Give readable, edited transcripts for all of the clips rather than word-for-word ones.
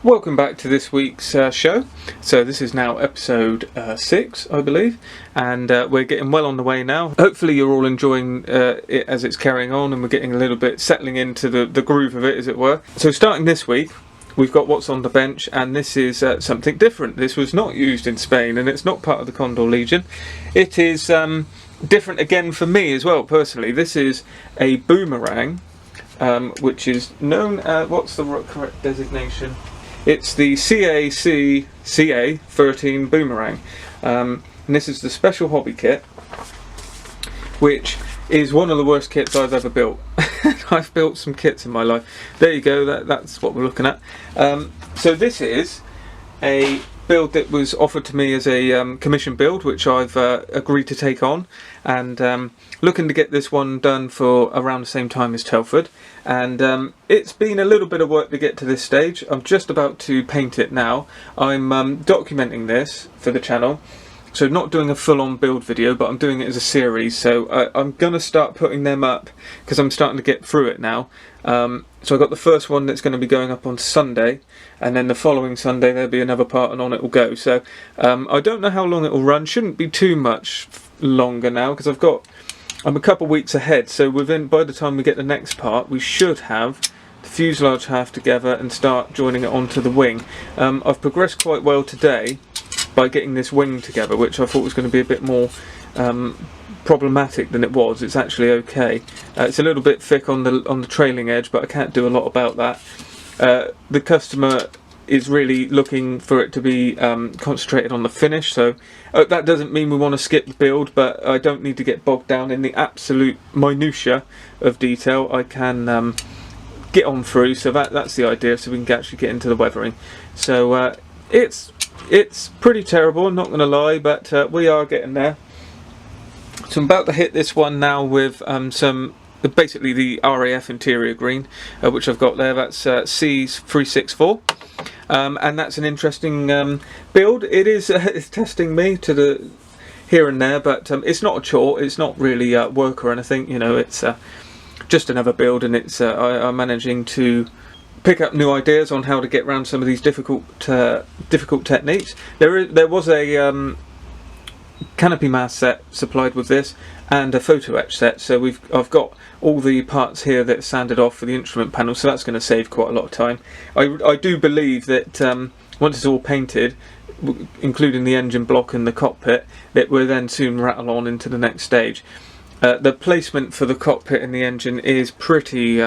Welcome back to this week's show. So this is now episode 6, I believe, and we're getting well on the way now. Hopefully you're all enjoying it as it's carrying on, and we're getting a little bit settling into the groove of it, as it were. So starting this week, we've got What's on the Bench, and this is something different. This was not used in Spain, and it's not part of the Condor Legion. It is different again for me as well, personally. This is a Boomerang, which is known as, what's the correct designation? It's the CA13 Boomerang, and this is the special hobby kit, which is one of the worst kits I've ever built. I've built some kits in my life. There you go, that's what we're looking at. So this is a build that was offered to me as a commission build, which I've agreed to take on, and looking to get this one done for around the same time as Telford. And it's been a little bit of work to get to this stage. I'm just about to paint it now. I'm documenting this for the channel, so not doing a full-on build video, but I'm doing it as a series. So I'm going to start putting them up because I'm starting to get through it now. So I got the first one that's going to be going up on Sunday, and then the following Sunday there'll be another part, and on it will go. So I don't know how long it will run. Shouldn't be too much longer now because I'm a couple weeks ahead. So by the time we get the next part, we should have the fuselage half together and start joining it onto the wing. I've progressed quite well today by getting this wing together, which I thought was going to be a bit more problematic than it was. It's actually okay. It's a little bit thick on the trailing edge, but I can't do a lot about that. The customer is really looking for it to be concentrated on the finish, so that doesn't mean we want to skip the build, but I don't need to get bogged down in the absolute minutiae of detail. I can get on through, so that's the idea, so we can actually get into the weathering. So it's pretty terrible, I'm not going to lie, but we are getting there. So I'm about to hit this one now with basically the RAF interior green, which I've got there. That's C364, and that's an interesting build. It is it's testing me to the here and there, but it's not a chore. It's not really work or anything. You know, it's just another build, and it's I'm managing to pick up new ideas on how to get around some of these difficult techniques. There was a canopy mast set supplied with this, and a photo etch set, so I've got all the parts here that are sanded off for the instrument panel, so that's going to save quite a lot of time. I do believe that once it's all painted, including the engine block and the cockpit, it will then soon rattle on into the next stage. The placement for the cockpit and the engine is pretty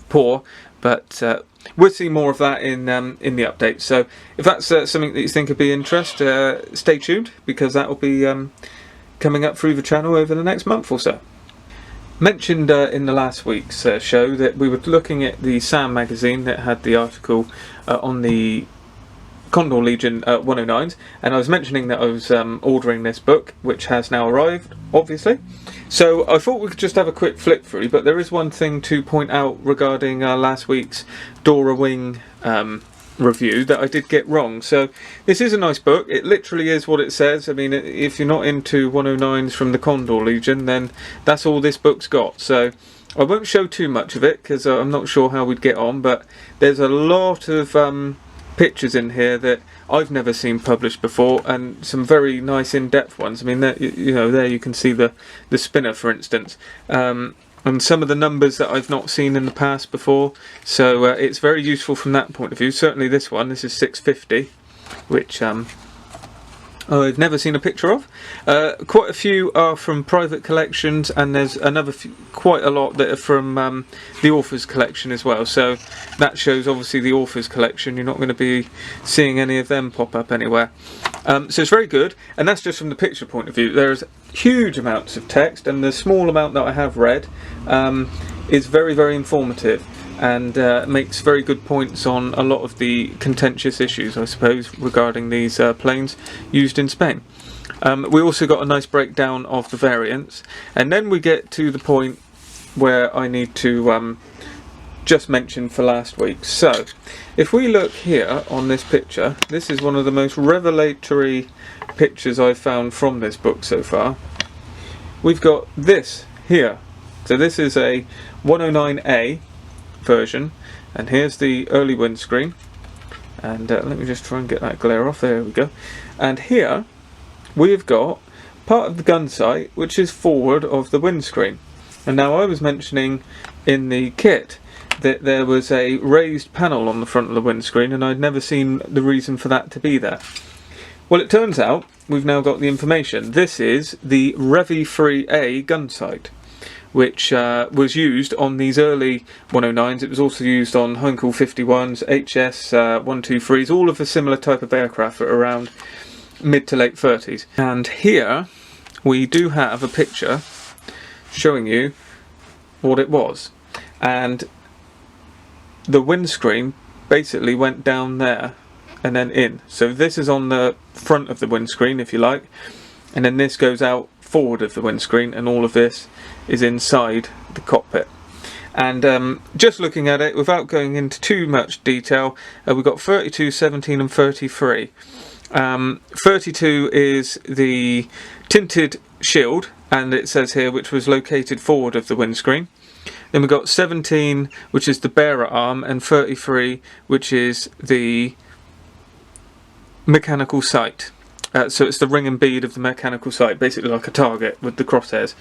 poor, but we'll see more of that in the update. So if that's something that you think would be interest, stay tuned, because that will be coming up through the channel over the next month or so. Mentioned in the last week's show that we were looking at the SAM magazine that had the article on the Condor Legion 109s, and I was mentioning that I was ordering this book, which has now arrived, obviously. So I thought we could just have a quick flip through, but there is one thing to point out regarding last week's Dora Wing review that I did get wrong. So this is a nice book. It literally is what it says. I mean, if you're not into 109s from the Condor Legion, then that's all this book's got. So I won't show too much of it because I'm not sure how we'd get on, but there's a lot of pictures in here that I've never seen published before, and some very nice in-depth ones. I mean, there you can see the spinner, for instance, and some of the numbers that I've not seen in the past before, so it's very useful from that point of view. Certainly this is 650, which I've never seen a picture of. Quite a few are from private collections, and there's quite a lot that are from the author's collection as well. So that shows obviously the author's collection. You're not going to be seeing any of them pop up anywhere. So it's very good, and that's just from the picture point of view. There's huge amounts of text, and the small amount that I have read is very, very informative, and makes very good points on a lot of the contentious issues, I suppose, regarding these planes used in Spain. We also got a nice breakdown of the variants, and then we get to the point where I need to just mention for last week. So if we look here on this picture, this is one of the most revelatory pictures I've found from this book so far. We've got this here. So this is a 109A version, and here's the early windscreen, And let me just try and get that glare off. There we go. And here we've got part of the gun sight which is forward of the windscreen. And now I was mentioning in the kit that there was a raised panel on the front of the windscreen, and I'd never seen the reason for that to be there. Well, it turns out we've now got the information. This is the Revi 3A gun sight, which was used on these early 109s. It was also used on Heinkel 51s, HS 123s, all of a similar type of aircraft at around mid to late 30s. And here we do have a picture showing you what it was. And the windscreen basically went down there and then in. So this is on the front of the windscreen, if you like, and then this goes out forward of the windscreen, and all of this is inside the cockpit. And just looking at it without going into too much detail, we've got 32, 17 and 33. 32 is the tinted shield, and it says here which was located forward of the windscreen. Then we've got 17, which is the bearer arm, and 33, which is the mechanical sight. So it's the ring and bead of the mechanical sight, basically like a target with the crosshairs.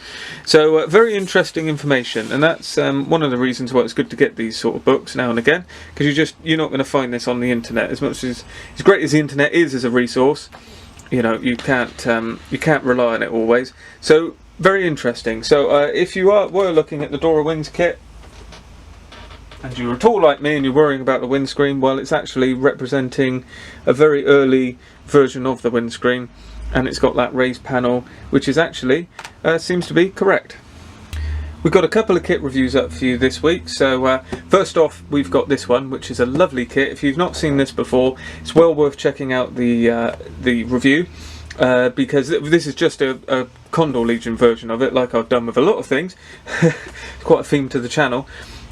So very interesting information, and that's one of the reasons why it's good to get these sort of books now and again, because you're not going to find this on the internet. As much as great as the internet is as a resource, you know, you can't rely on it always. So very interesting. So if you were looking at the Dora Wings kit, and you're at all like me and you're worrying about the windscreen, well, it's actually representing a very early version of the windscreen, and it's got that raised panel, which is actually seems to be correct. We've got a couple of kit reviews up for you this week. So first off, we've got this one, which is a lovely kit. If you've not seen this before, it's well worth checking out the review, because this is just a Condor Legion version of it, like I've done with a lot of things. It's quite a theme to the channel.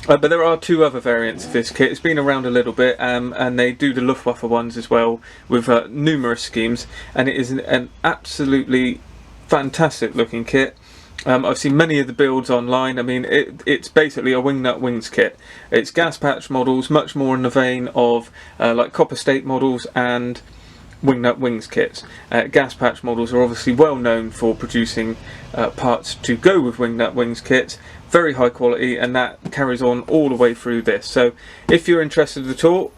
But there are two other variants of this kit. It's been around a little bit, and they do the Luftwaffe ones as well, with numerous schemes, and it is an absolutely fantastic looking kit. I've seen many of the builds online. I mean, it's basically a wingnut wings kit. It's gas patch models, much more in the vein of like copper state models and wingnut wings kits. Gas patch models are obviously well known for producing parts to go with wingnut wings kits. Very high quality, and that carries on all the way through this. So if you're interested at all,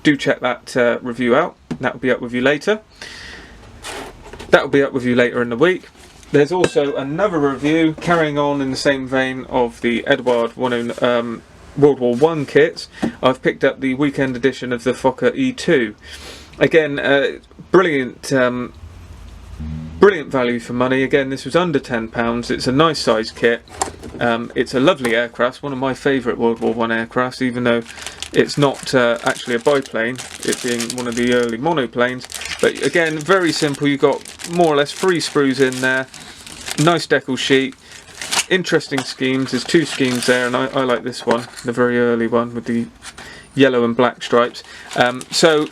do check that review out. That will be up with you later. That will be up with you later in the week. There's also another review carrying on in the same vein of the Edward World War I kits. I've picked up the weekend edition of the Fokker E2. Again, brilliant value for money. Again, this was under £10. It's a nice size kit. It's a lovely aircraft, one of my favourite World War I aircrafts, even though it's not actually a biplane, it being one of the early monoplanes. But again, very simple. You've got more or less 3 sprues in there, nice decal sheet, interesting schemes. There's 2 schemes there, and I like this one, the very early one with the yellow and black stripes. So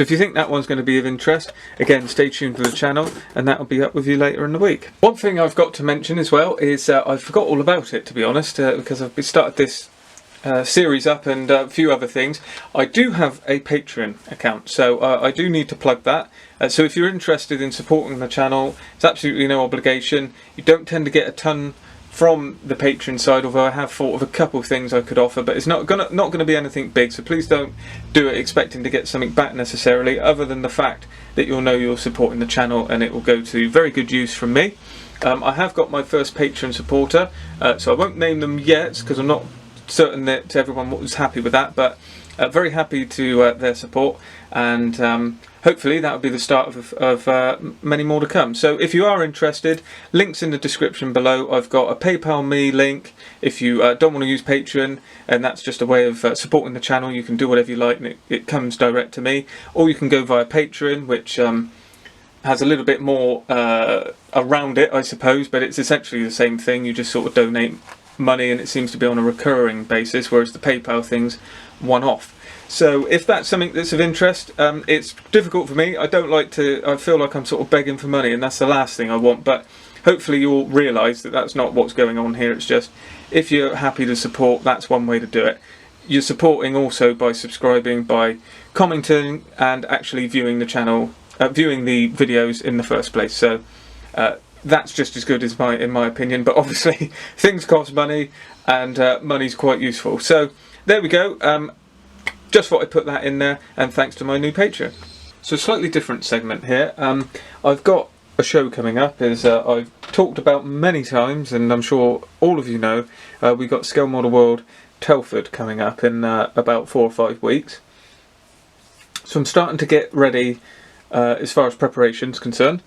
if you think that one's going to be of interest, again, stay tuned to the channel, and that will be up with you later in the week. One thing I've got to mention as well is I forgot all about it, to be honest, because I've started this series up and a few other things. I do have a Patreon account, so I do need to plug that. So if you're interested in supporting the channel, it's absolutely no obligation. You don't tend to get a ton from the Patreon side, although I have thought of a couple of things I could offer, but it's not gonna be anything big, so please don't do it expecting to get something back necessarily, other than the fact that you'll know you're supporting the channel, and it will go to very good use from me. I have got my first Patreon supporter, so I won't name them yet because I'm not certain that everyone was happy with that, but very happy to their support, and hopefully that will be the start of many more to come. So if you are interested, links in the description below. I've got a PayPal Me link if you don't want to use Patreon, and that's just a way of supporting the channel. You can do whatever you like, and it comes direct to me, or you can go via Patreon, which has a little bit more around it, I suppose, but it's essentially the same thing. You just sort of donate money, and it seems to be on a recurring basis, whereas the PayPal thing's one-off. So if that's something that's of interest, it's difficult for me. I feel like I'm sort of begging for money, and that's the last thing I want, but hopefully you'll realise that that's not what's going on here. It's just, if you're happy to support, that's one way to do it. you're supporting also by subscribing, by commenting, and actually viewing the channel, viewing the videos in the first place. So that's just as good as in my opinion. But obviously things cost money, and money's quite useful. So there we go. Just thought I'd put that in there, and thanks to my new Patreon. So slightly different segment here. I've got a show coming up, as I've talked about many times, and I'm sure all of you know. We've got Scale Model World Telford coming up in about 4 or 5 weeks. So I'm starting to get ready as far as preparation's concerned.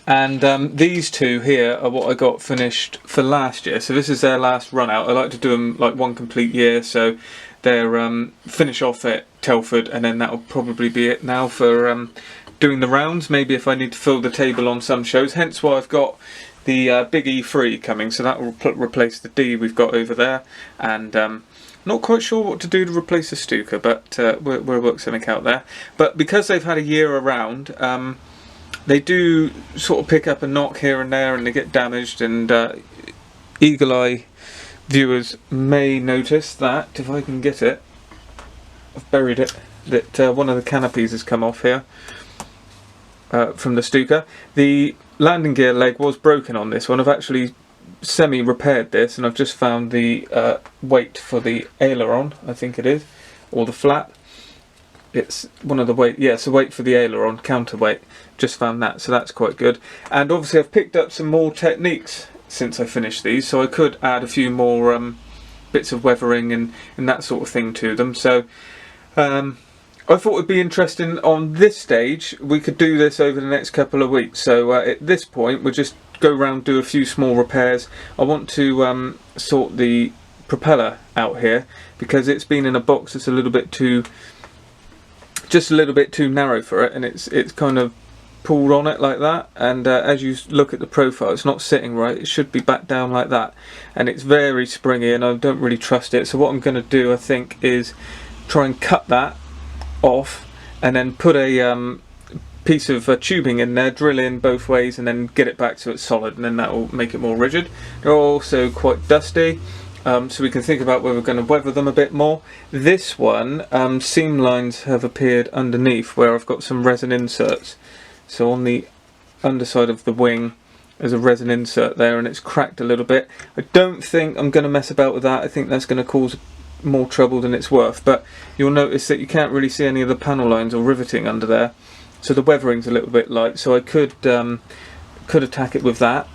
And these two here are what I got finished for last year. So this is their last run out. I like to do them like one complete year, so they're finish off at Telford, and then that'll probably be it now for doing the rounds. Maybe if I need to fill the table on some shows, hence why I've got the big E3 coming, so that will replace the D we've got over there. And not quite sure what to do to replace the Stuka, but we'll work something out there. But because they've had a year around, they do sort of pick up a knock here and there, and they get damaged, and eagle eye viewers may notice that, if I can get it, I've buried it, that one of the canopies has come off here from the Stuka. The landing gear leg was broken on this one. I've actually semi-repaired this, and I've just found the weight for the aileron, I think it is, or the flap. It's one of the weight, yeah, it's the weight for the aileron, counterweight. Just found that, so that's quite good. And obviously I've picked up some more techniques since I finished these, so I could add a few more bits of weathering and that sort of thing to them. So I thought it'd be interesting on this stage. We could do this over the next couple of weeks. So at this point we'll just go around, do a few small repairs. I want to sort the propeller out here, because it's been in a box that's a little bit too, just a little bit too narrow for it, and it's kind of pulled on it like that, and as you look at the profile, it's not sitting right. It should be back down like that, and it's very springy, and I don't really trust it. So what I'm going to do, I think, is try and cut that off, and then put a piece of tubing in there, drill in both ways, and then get it back so it's solid, and then that will make it more rigid. They're also quite dusty, so we can think about whether we're going to weather them a bit more. This one, seam lines have appeared underneath where I've got some resin inserts. So on the underside of the wing there's a resin insert there, and it's cracked a little bit. I don't think I'm going to mess about with that. I think that's going to cause more trouble than it's worth. But you'll notice that you can't really see any of the panel lines or riveting under there. So the weathering's a little bit light, so I could attack it with that.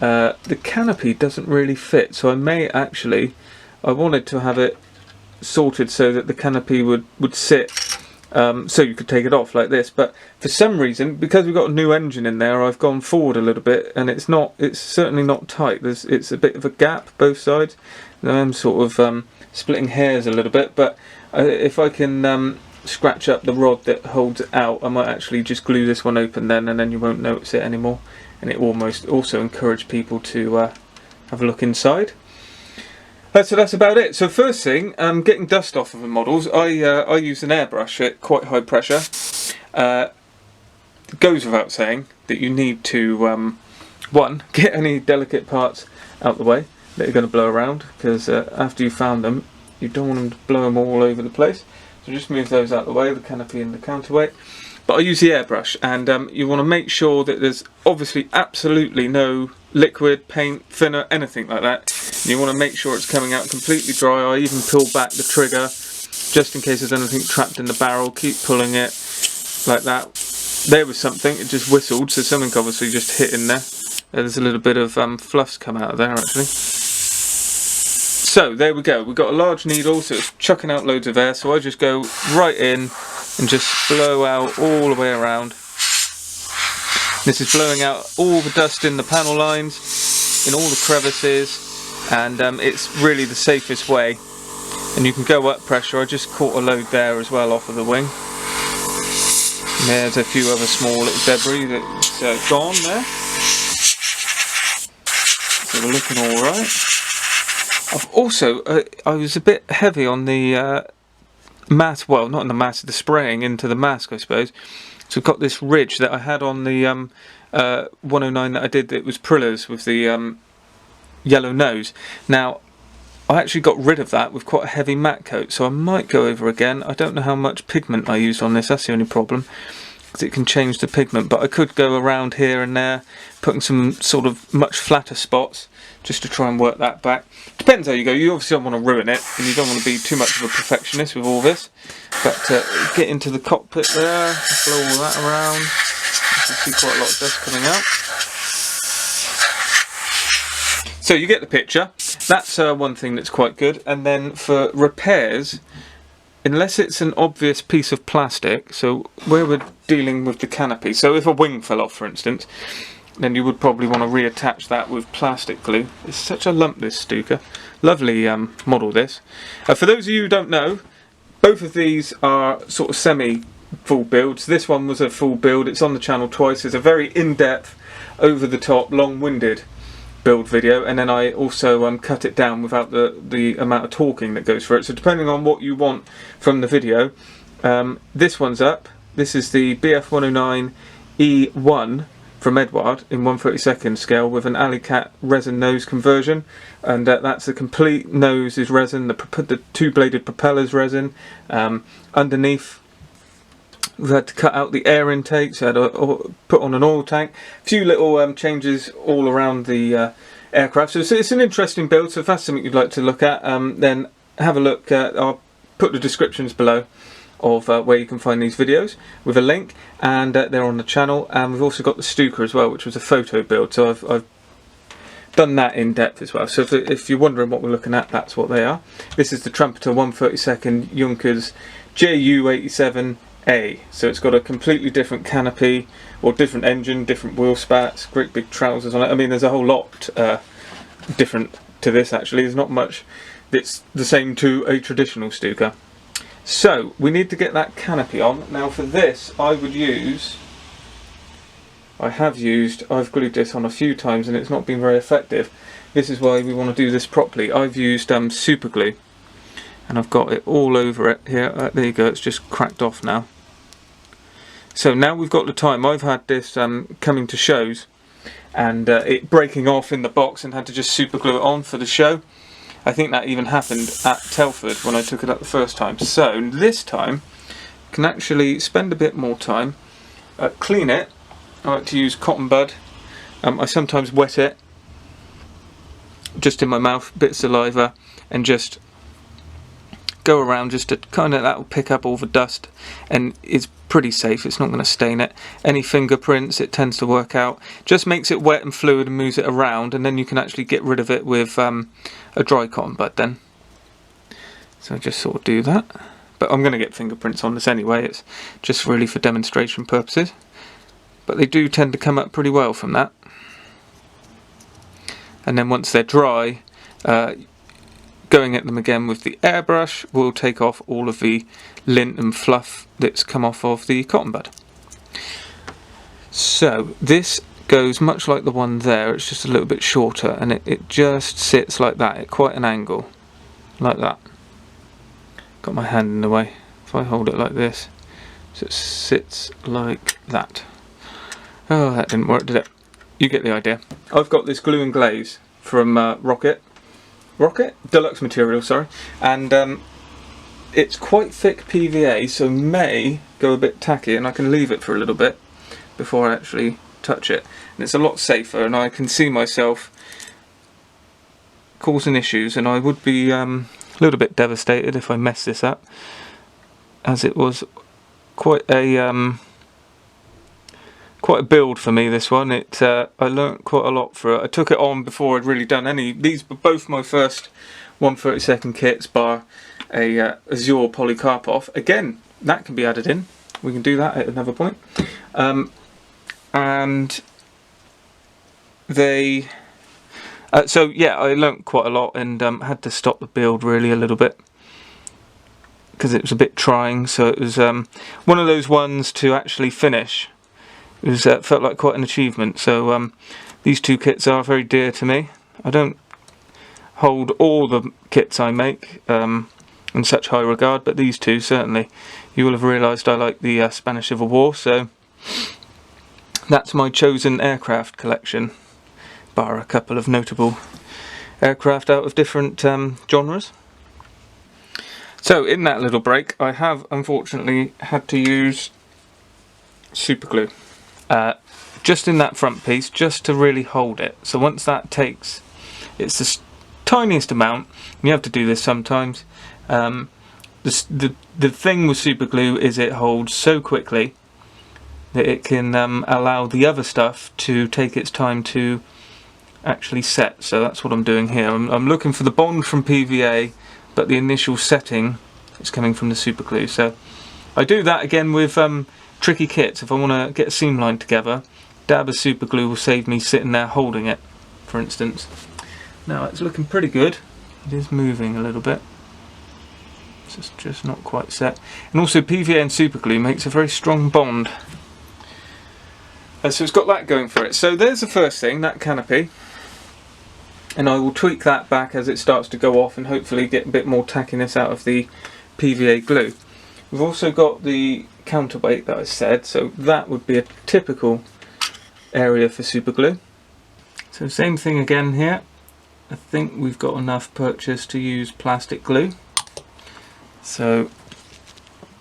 The canopy doesn't really fit, so I may actually, I wanted to have it sorted so that the canopy would sit so you could take it off like this, but for some reason, because we've got a new engine in there, I've gone forward a little bit, and it's certainly not tight. It's a bit of a gap both sides. I'm sort of splitting hairs a little bit, but if I can scratch up the rod that holds it out, I might actually just glue this one open then, and then you won't notice it anymore. And it also encourage people to have a look inside. So that's about it. So first thing, getting dust off of the models. I use an airbrush at quite high pressure. It goes without saying that you need to one, get any delicate parts out the way that you're going to blow around, because after you've found them, you don't want them to blow them all over the place. So just move those out the way, the canopy and the counterweight. But I use the airbrush, and you want to make sure that there's obviously absolutely no liquid, paint, thinner, anything like that. And you want to make sure it's coming out completely dry. I even pull back the trigger just in case there's anything trapped in the barrel. Keep pulling it like that. There was something, it just whistled, so something obviously just hit in there. There's a little bit of fluffs come out of there actually. So there we go, we've got a large needle, so it's chucking out loads of air, so I just go right in and just blow out all the way around. This is blowing out all the dust in the panel lines, in all the crevices, and it's really the safest way. And you can go up pressure. I just caught a load there as well off of the wing. And there's a few other small little debris that's gone there. So we're looking alright. I've also, I was a bit heavy on the mask, well not on the mask, the spraying into the mask I suppose. So I've got this ridge that I had on the 109 that I did, that was Prillas with the yellow nose. Now I actually got rid of that with quite a heavy matte coat, so I might go over again. I don't know how much pigment I used on this, that's the only problem, because it can change the pigment, but I could go around here and there, putting some sort of much flatter spots, just to try and work that back. Depends how you go. You obviously don't want to ruin it, and you don't want to be too much of a perfectionist with all this, but get into the cockpit there, blow all that around. You can see quite a lot of dust coming out. So you get the picture. That's one thing that's quite good. And then for repairs, unless it's an obvious piece of plastic, so where we're dealing with the canopy, so if a wing fell off, for instance, then you would probably want to reattach that with plastic glue. It's such a lump, this Stuka. Lovely model, this. For those of you who don't know, both of these are sort of semi-full builds. This one was a full build. It's on the channel twice. It's a very in-depth, over-the-top, long-winded build video, and then I also cut it down without the amount of talking that goes for it. So depending on what you want from the video, this one's up. This is the BF109 E1 from Edward in 1/32 scale with an Alicat resin nose conversion, and that's the complete nose is resin, the two-bladed propellers resin. Underneath we've had to cut out the air intake, so I had to put on an oil tank. A few little changes all around the aircraft. So it's an interesting build, so if that's something you'd like to look at, then have a look. I'll put the descriptions below of where you can find these videos with a link, and they're on the channel. And we've also got the Stuka as well, which was a photo build, so I've done that in depth as well. So if you're wondering what we're looking at, that's what they are. This is the Trumpeter 1/32 Junkers JU87A. So it's got a completely different canopy, or different engine, different wheel spats, great big trousers on it. I mean, there's a whole lot different to this actually. There's not much that's the same to a traditional Stuka. So we need to get that canopy on. Now for this I've glued this on a few times and it's not been very effective. This is why we want to do this properly. I've used super glue, and I've got it all over it here. There you go, it's just cracked off now. So now we've got the time. I've had this coming to shows and it breaking off in the box, and had to just super glue it on for the show. I think that even happened at Telford when I took it up the first time. So this time can actually spend a bit more time, clean it. I like to use cotton bud. I sometimes wet it just in my mouth, bit of saliva, and just go around just to kind of, that will pick up all the dust, and it's pretty safe, it's not going to stain it. Any fingerprints, it tends to work out. Just makes it wet and fluid and moves it around, and then you can actually get rid of it with a dry cotton bud then. So I just sort of do that, but I'm going to get fingerprints on this anyway, it's just really for demonstration purposes, but they do tend to come up pretty well from that. And then once they're dry, going at them again with the airbrush will take off all of the lint and fluff that's come off of the cotton bud. So this goes much like the one there, it's just a little bit shorter, and it just sits like that at quite an angle, like that. Got my hand in the way. If I hold it like this, so it sits like that. Oh, that didn't work, did it? You get the idea. I've got this glue and glaze from Rocket Deluxe material, sorry, and it's quite thick PVA, so may go a bit tacky, and I can leave it for a little bit before I actually touch it, and it's a lot safer, and I can see myself causing issues, and I would be a little bit devastated if I mess this up, as it was quite a build for me, this one. I learnt quite a lot for it. I took it on before I'd really done any. These were both my first 1/32 kits, bar a Azure Polycarpov. Again, that can be added in. We can do that at another point. And they... so yeah, I learnt quite a lot, and had to stop the build really a little bit, because it was a bit trying. So it was one of those ones to actually finish. It was, felt like quite an achievement. So these two kits are very dear to me. I don't hold all the kits I make in such high regard, but these two certainly. You will have realised I like the Spanish Civil War, so that's my chosen aircraft collection, bar a couple of notable aircraft out of different genres. So in that little break, I have unfortunately had to use super glue just in that front piece, just to really hold it. So once that takes, it's the tiniest amount, and you have to do this sometimes. The thing with super glue is it holds so quickly that it can allow the other stuff to take its time to actually set. So that's what I'm doing here. I'm looking for the bond from PVA, but the initial setting is coming from the super glue. So I do that again with tricky kits. If I want to get a seam line together, dab of super glue will save me sitting there holding it, for instance. Now it's looking pretty good. It is moving a little bit. It's just not quite set. And also PVA and super glue makes a very strong bond. So it's got that going for it. So there's the first thing, that canopy. And I will tweak that back as it starts to go off and hopefully get a bit more tackiness out of the PVA glue. We've also got the counterweight that I said, so that would be a typical area for super glue. So same thing again here. I think we've got enough purchase to use plastic glue. So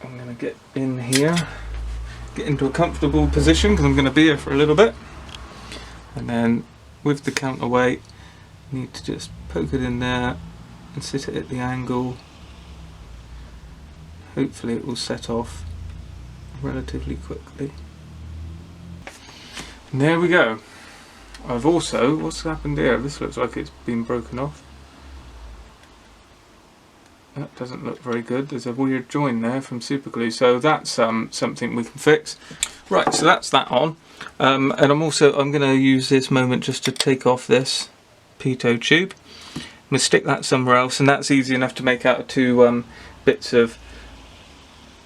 I'm going to get in here, get into a comfortable position because I'm going to be here for a little bit. And then with the counterweight, you need to just poke it in there and sit it at the angle. Hopefully it will set off relatively quickly. And there we go. I've also, what's happened here? This looks like it's been broken off. That doesn't look very good. There's a weird join there from super glue, so that's something we can fix. Right, so that's that on. And I'm going to use this moment just to take off this pitot tube. I'm going to stick that somewhere else, and that's easy enough to make out of two bits of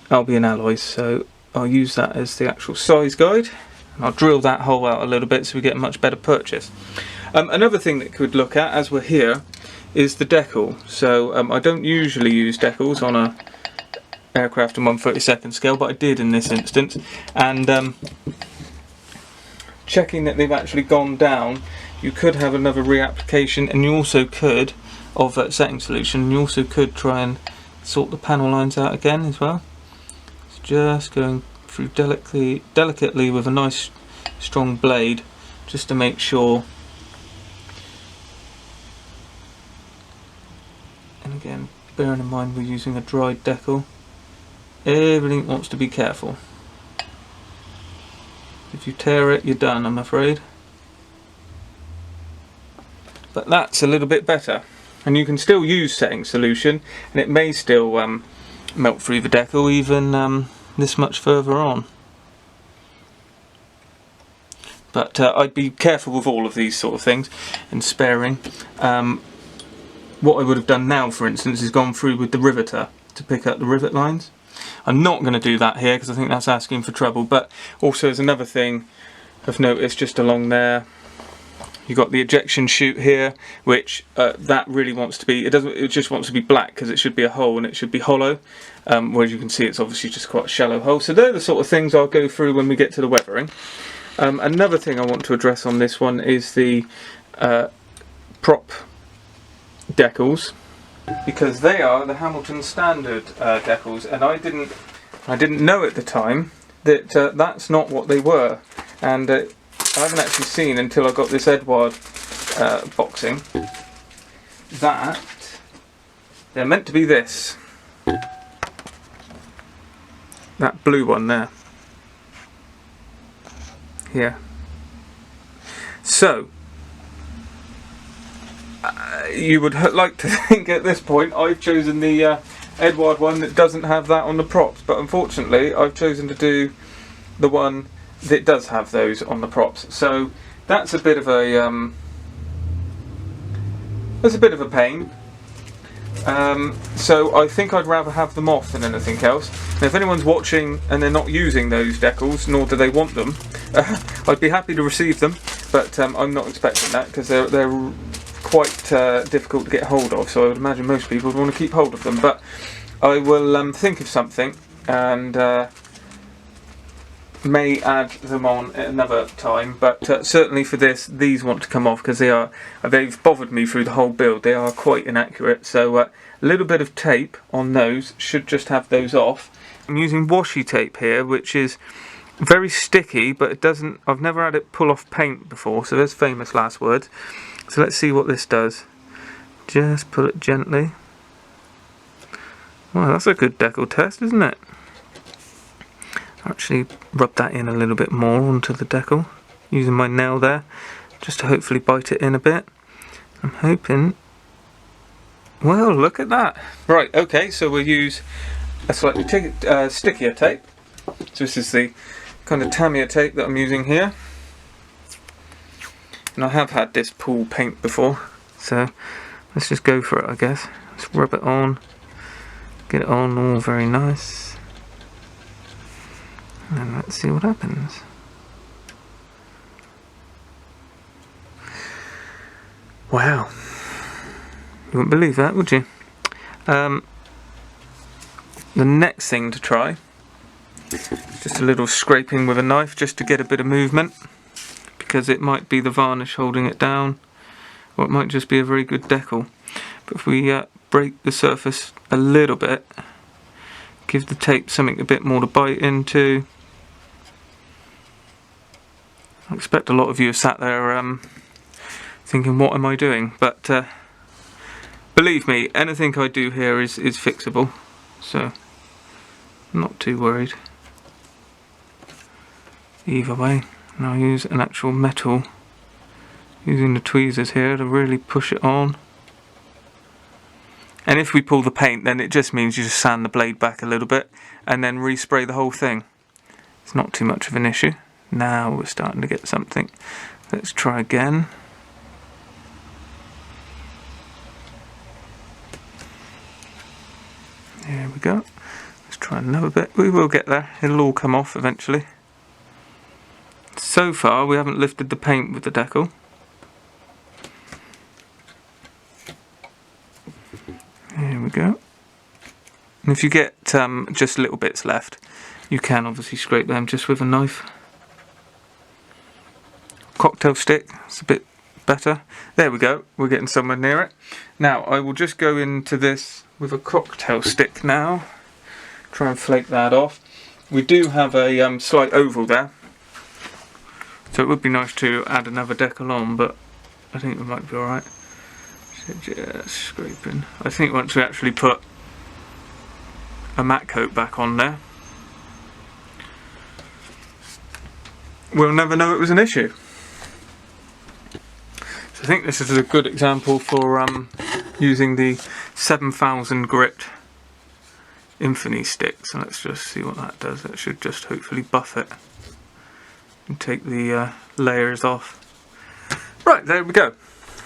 Albion alloys. So I'll use that as the actual size guide. And I'll drill that hole out a little bit so we get a much better purchase. Another thing that we could look at as we're here is the decal. So I don't usually use decals on a aircraft in 1/32 scale, but I did in this instance. And checking that they've actually gone down, you could have another reapplication, and you also could, of that setting solution, and you also could try and sort the panel lines out again as well. It's just going through delicately with a nice strong blade, just to make sure. And again, bearing in mind we're using a dried decal, everything wants to be careful. If you tear it, you're done, I'm afraid. But that's a little bit better, and you can still use setting solution, and it may still melt through the decal even this much further on. But I'd be careful with all of these sort of things and sparing. What I would have done now, for instance, is gone through with the riveter to pick up the rivet lines. I'm not going to do that here because I think that's asking for trouble. But also, there's another thing I've noticed just along there. You've got the ejection chute here, which that really wants to be, it just wants to be black because it should be a hole and it should be hollow. Whereas you can see it's obviously just quite a shallow hole. So they're the sort of things I'll go through when we get to the weathering. Another thing I want to address on this one is the prop decals, because they are the Hamilton standard decals, and I didn't know at the time that that's not what they were, and I haven't actually seen until I got this Edward boxing that they're meant to be this, that blue one there, here. So you would like to think at this point I've chosen the Edward one that doesn't have that on the props, but unfortunately I've chosen to do the one that does have those on the props. So that's a bit of a pain. So I think I'd rather have them off than anything else. Now, if anyone's watching and they're not using those decals, nor do they want them, I'd be happy to receive them, but I'm not expecting that because they're quite difficult to get hold of, so I would imagine most people would want to keep hold of them. But I will think of something and may add them on at another time, but certainly for this, these want to come off because they've bothered me through the whole build. They are quite inaccurate, so a little bit of tape on those should just have those off. I'm using washi tape here, which is very sticky, but it doesn't. I've never had it pull off paint before, so there's famous last words. So let's see what this does. Just pull it gently. Well, that's a good decal test, isn't it? Actually rub that in a little bit more onto the decal, using my nail there, just to hopefully bite it in a bit. I'm hoping. Well, look at that. Right, okay, so we'll use a slightly stickier tape. So this is the kind of Tamiya tape that I'm using here. And I have had this pool paint before, so let's just go for it, I guess. Let's rub it on, get it on all very nice. And let's see what happens. Wow. You wouldn't believe that, would you? The next thing to try, just a little scraping with a knife just to get a bit of movement, because it might be the varnish holding it down, or it might just be a very good decal. But if we break the surface a little bit, give the tape something a bit more to bite into. I expect a lot of you are sat there thinking, what am I doing? But believe me, anything I do here is fixable, so I'm not too worried. Either way, and I'll use an actual metal, using the tweezers here to really push it on. And if we pull the paint, then it just means you just sand the blade back a little bit and then respray the whole thing. It's not too much of an issue. Now we're starting to get something. Let's try again. There we go. Let's try another bit. We will get there. It'll all come off eventually. So far we haven't lifted the paint with the decal. There we go. And if you get just little bits left, you can obviously scrape them just with a knife. Cocktail stick, it's a bit better. There we go, we're getting somewhere near it. Now I will just go into this with a cocktail stick now. Try and flake that off. We do have a slight oval there, so it would be nice to add another decal on, but I think we might be alright. So just scraping. I think once we actually put a matte coat back on there, we'll never know it was an issue. So I think this is a good example for using the 7000 grit Infinity stick. So let's just see what that does. That should just hopefully buff it and take the layers off. Right, there we go.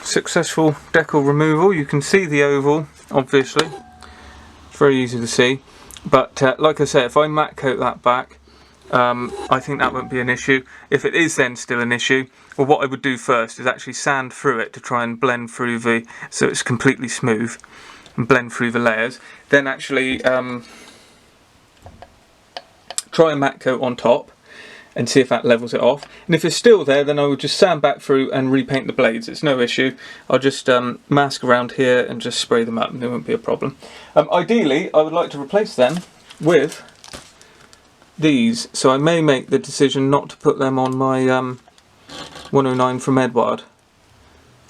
Successful decal removal. You can see the oval, obviously. It's very easy to see. But like I said, if I matte coat that back, I think that won't be an issue. If it is then still an issue, well, what I would do first is actually sand through it to try and blend through so it's completely smooth and blend through the layers. Then actually try a matte coat on top and see if that levels it off. And if it's still there, then I would just sand back through and repaint the blades. It's no issue. I'll just mask around here and just spray them up and there won't be a problem. Ideally, I would like to replace them with these, so I may make the decision not to put them on my 109 from Edward,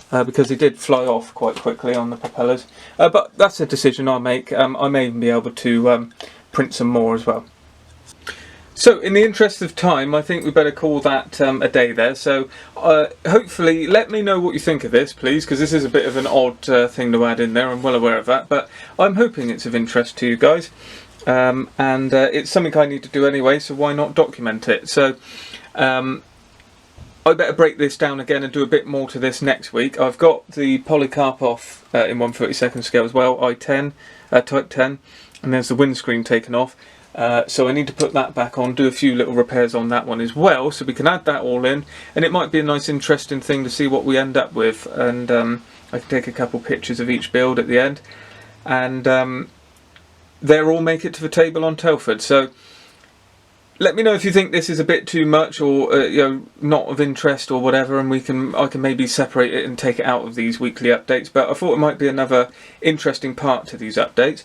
because they did fly off quite quickly on the propellers, but that's a decision I'll make. I may even be able to print some more as well. So in the interest of time, I think we better call that a day there. So hopefully let me know what you think of this, please, because this is a bit of an odd thing to add in there. I'm well aware of that, but I'm hoping it's of interest to you guys. And it's something I need to do anyway, so why not document it? So I better break this down again and do a bit more to this next week. I've got the Polycarp off in 1/32 scale as well, I10, Type 10, and there's the windscreen taken off. So I need to put that back on, do a few little repairs on that one as well, so we can add that all in, and it might be a nice interesting thing to see what we end up with. And I can take a couple pictures of each build at the end, and they'll all make it to the table on Telford. So let me know if you think this is a bit too much, or you know, not of interest or whatever, and I can maybe separate it and take it out of these weekly updates. But I thought it might be another interesting part to these updates.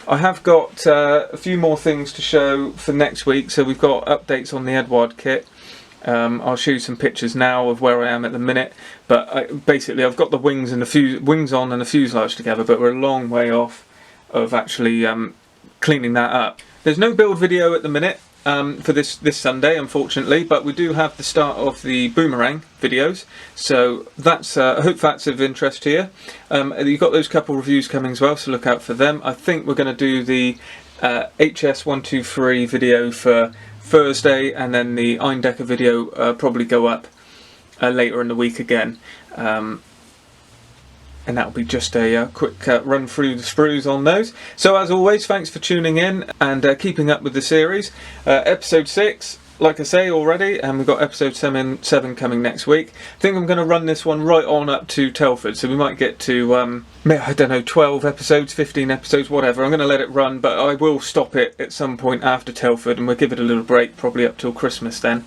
I have got a few more things to show for next week. So we've got updates on the Edward kit. I'll show you some pictures now of where I am at the minute. But basically, I've got the wings and the wings on and the fuselage together, but we're a long way off of actually cleaning that up. There's no build video at the minute for this Sunday, unfortunately, but we do have the start of the Boomerang videos, so that's I hope that's of interest to you. You've got those couple reviews coming as well, so look out for them. I think we're going to do the HS123 video for Thursday, and then the Eindecker video probably go up later in the week again. And that'll be just a quick run through the sprues on those. So as always, thanks for tuning in and keeping up with the series. Episode 6, like I say already, and we've got episode 7 coming next week. I think I'm going to run this one right on up to Telford, so we might get to, I don't know, 12 episodes, 15 episodes, whatever. I'm going to let it run, but I will stop it at some point after Telford, and we'll give it a little break, probably up till Christmas then.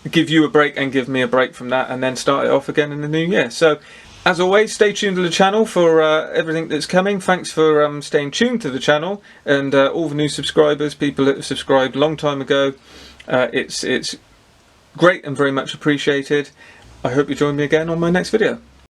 Give you a break and give me a break from that, and then start it off again in the new year. So, as always, stay tuned to the channel for everything that's coming. Thanks for staying tuned to the channel, and all the new subscribers, people that have subscribed a long time ago. It's great and very much appreciated. I hope you join me again on my next video.